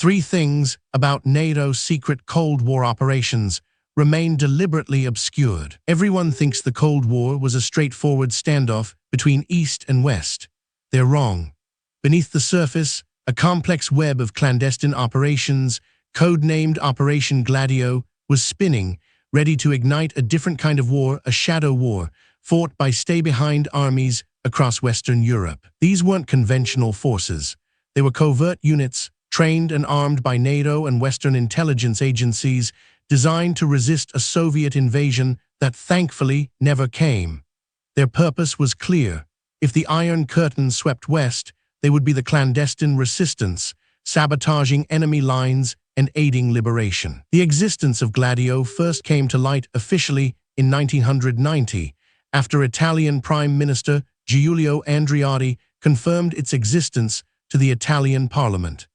Three things about NATO's secret Cold War operations remain deliberately obscured. Everyone thinks the Cold War was a straightforward standoff between East and West. They're wrong. Beneath the surface, a complex web of clandestine operations, codenamed Operation Gladio, was spinning, ready to ignite a different kind of war, a shadow war, fought by stay-behind armies across Western Europe. These weren't conventional forces. They were covert units, trained and armed by NATO and Western intelligence agencies, designed to resist a Soviet invasion that thankfully never came. Their purpose was clear. If the Iron Curtain swept west, they would be the clandestine resistance, sabotaging enemy lines and aiding liberation. The existence of Gladio first came to light officially in 1990, after Italian Prime Minister Giulio Andreotti confirmed its existence to the Italian Parliament.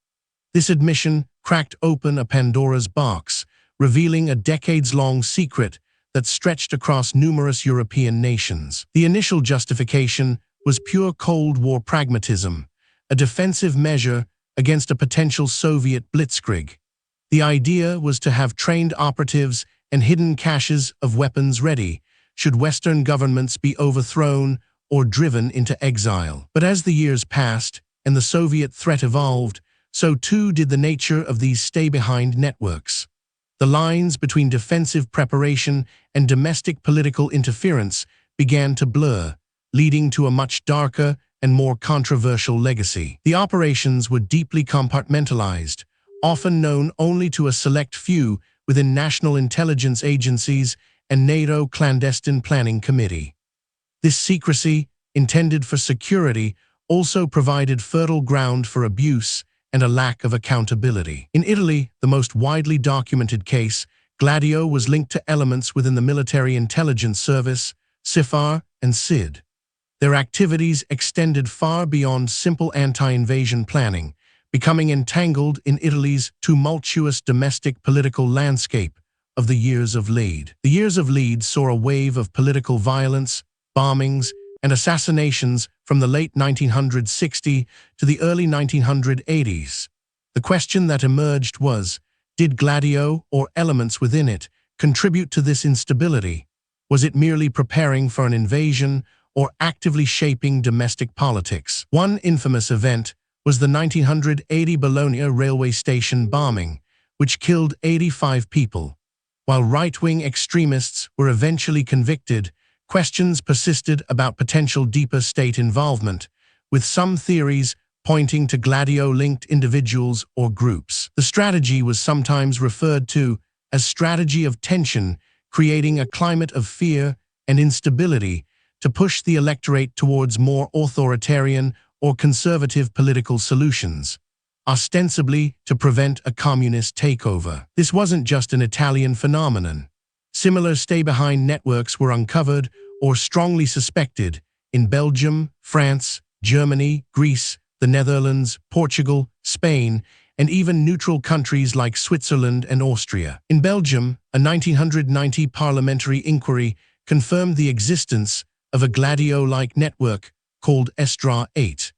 This admission cracked open a Pandora's box, revealing a decades-long secret that stretched across numerous European nations. The initial justification was pure Cold War pragmatism, a defensive measure against a potential Soviet blitzkrieg. The idea was to have trained operatives and hidden caches of weapons ready, should Western governments be overthrown or driven into exile. But as the years passed and the Soviet threat evolved, so too did the nature of these stay-behind networks. The lines between defensive preparation and domestic political interference began to blur, leading to a much darker and more controversial legacy. The operations were deeply compartmentalized, often known only to a select few within national intelligence agencies and NATO clandestine planning committee. This secrecy, intended for security, also provided fertile ground for abuse and a lack of accountability. In Italy, the most widely documented case, Gladio was linked to elements within the military intelligence service, SIFAR and SID. Their activities extended far beyond simple anti-invasion planning, becoming entangled in Italy's tumultuous domestic political landscape of the years of lead. The years of lead saw a wave of political violence, bombings, and assassinations from the late 1960s to the early 1980s. The question that emerged was, did Gladio, or elements within it, contribute to this instability? Was it merely preparing for an invasion or actively shaping domestic politics? One infamous event was the 1980 Bologna railway station bombing, which killed 85 people. While right-wing extremists were eventually convicted, questions persisted about potential deeper state involvement, with some theories pointing to Gladio-linked individuals or groups. The strategy was sometimes referred to as strategy of tension, creating a climate of fear and instability to push the electorate towards more authoritarian or conservative political solutions, ostensibly to prevent a communist takeover. This wasn't just an Italian phenomenon. Similar stay-behind networks were uncovered or strongly suspected in Belgium, France, Germany, Greece, the Netherlands, Portugal, Spain, and even neutral countries like Switzerland and Austria. In Belgium, a 1990 parliamentary inquiry confirmed the existence of a Gladio-like network called Estra 8.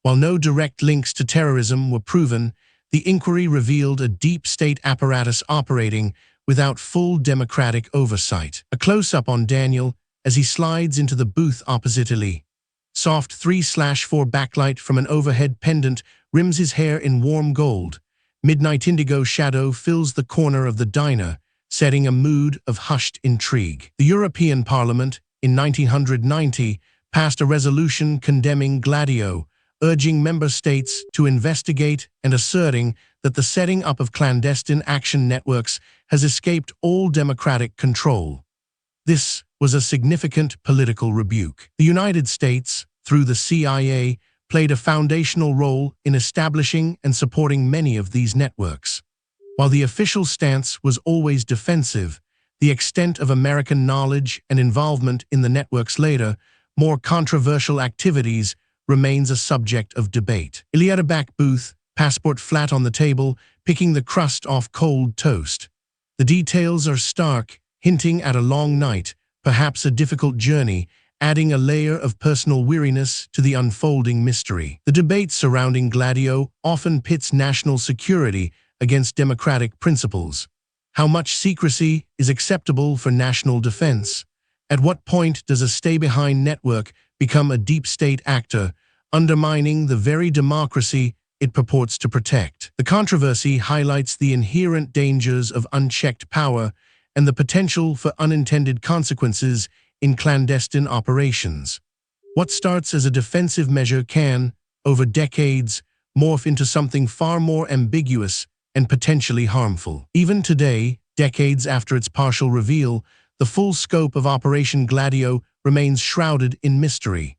While no direct links to terrorism were proven, the inquiry revealed a deep state apparatus operating without full democratic oversight. A close-up on Daniel as he slides into the booth opposite Ali. Soft 3/4 backlight from an overhead pendant rims his hair in warm gold. Midnight indigo shadow fills the corner of the diner, setting a mood of hushed intrigue. The European Parliament, in 1990, passed a resolution condemning Gladio, urging member states to investigate and asserting that the setting up of clandestine action networks has escaped all democratic control. This was a significant political rebuke. The United States, through the CIA, played a foundational role in establishing and supporting many of these networks. While the official stance was always defensive, the extent of American knowledge and involvement in the network's later, more controversial activities remains a subject of debate. Ali at a back booth, passport flat on the table, picking the crust off cold toast. The details are stark, hinting at a long night, perhaps a difficult journey, adding a layer of personal weariness to the unfolding mystery. The debate surrounding Gladio often pits national security against democratic principles. How much secrecy is acceptable for national defense? At what point does a stay-behind network become a deep state actor, undermining the very democracy it purports to protect? The controversy highlights the inherent dangers of unchecked power and the potential for unintended consequences in clandestine operations. What starts as a defensive measure can, over decades, morph into something far more ambiguous and potentially harmful. Even today, decades after its partial reveal, the full scope of Operation Gladio remains shrouded in mystery.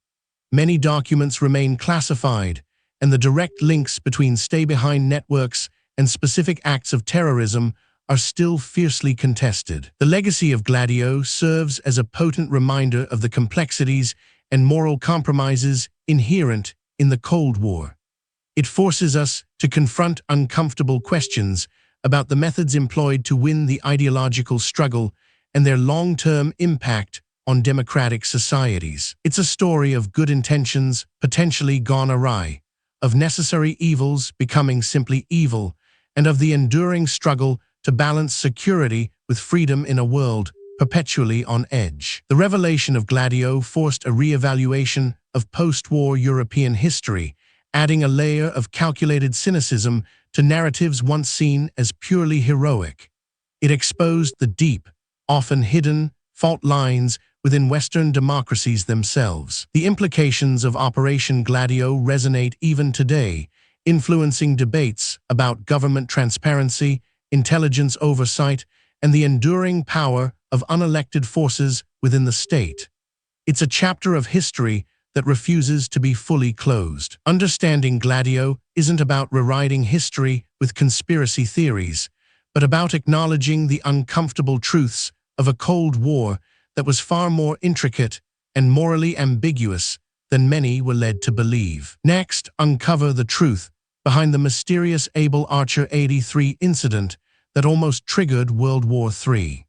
Many documents remain classified, and the direct links between stay-behind networks and specific acts of terrorism are still fiercely contested. The legacy of Gladio serves as a potent reminder of the complexities and moral compromises inherent in the Cold War. It forces us to confront uncomfortable questions about the methods employed to win the ideological struggle and their long-term impact on democratic societies. It's a story of good intentions potentially gone awry, of necessary evils becoming simply evil, and of the enduring struggle to balance security with freedom in a world perpetually on edge. The revelation of Gladio forced a re-evaluation of post-war European history, adding a layer of calculated cynicism to narratives once seen as purely heroic. It exposed the deep, often hidden, fault lines within Western democracies themselves. The implications of Operation Gladio resonate even today, influencing debates about government transparency, intelligence oversight, and the enduring power of unelected forces within the state. It's a chapter of history that refuses to be fully closed. Understanding Gladio isn't about rewriting history with conspiracy theories, but about acknowledging the uncomfortable truths of a Cold War that was far more intricate and morally ambiguous than many were led to believe. Next, uncover the truth behind the mysterious Able Archer 83 incident that almost triggered World War III.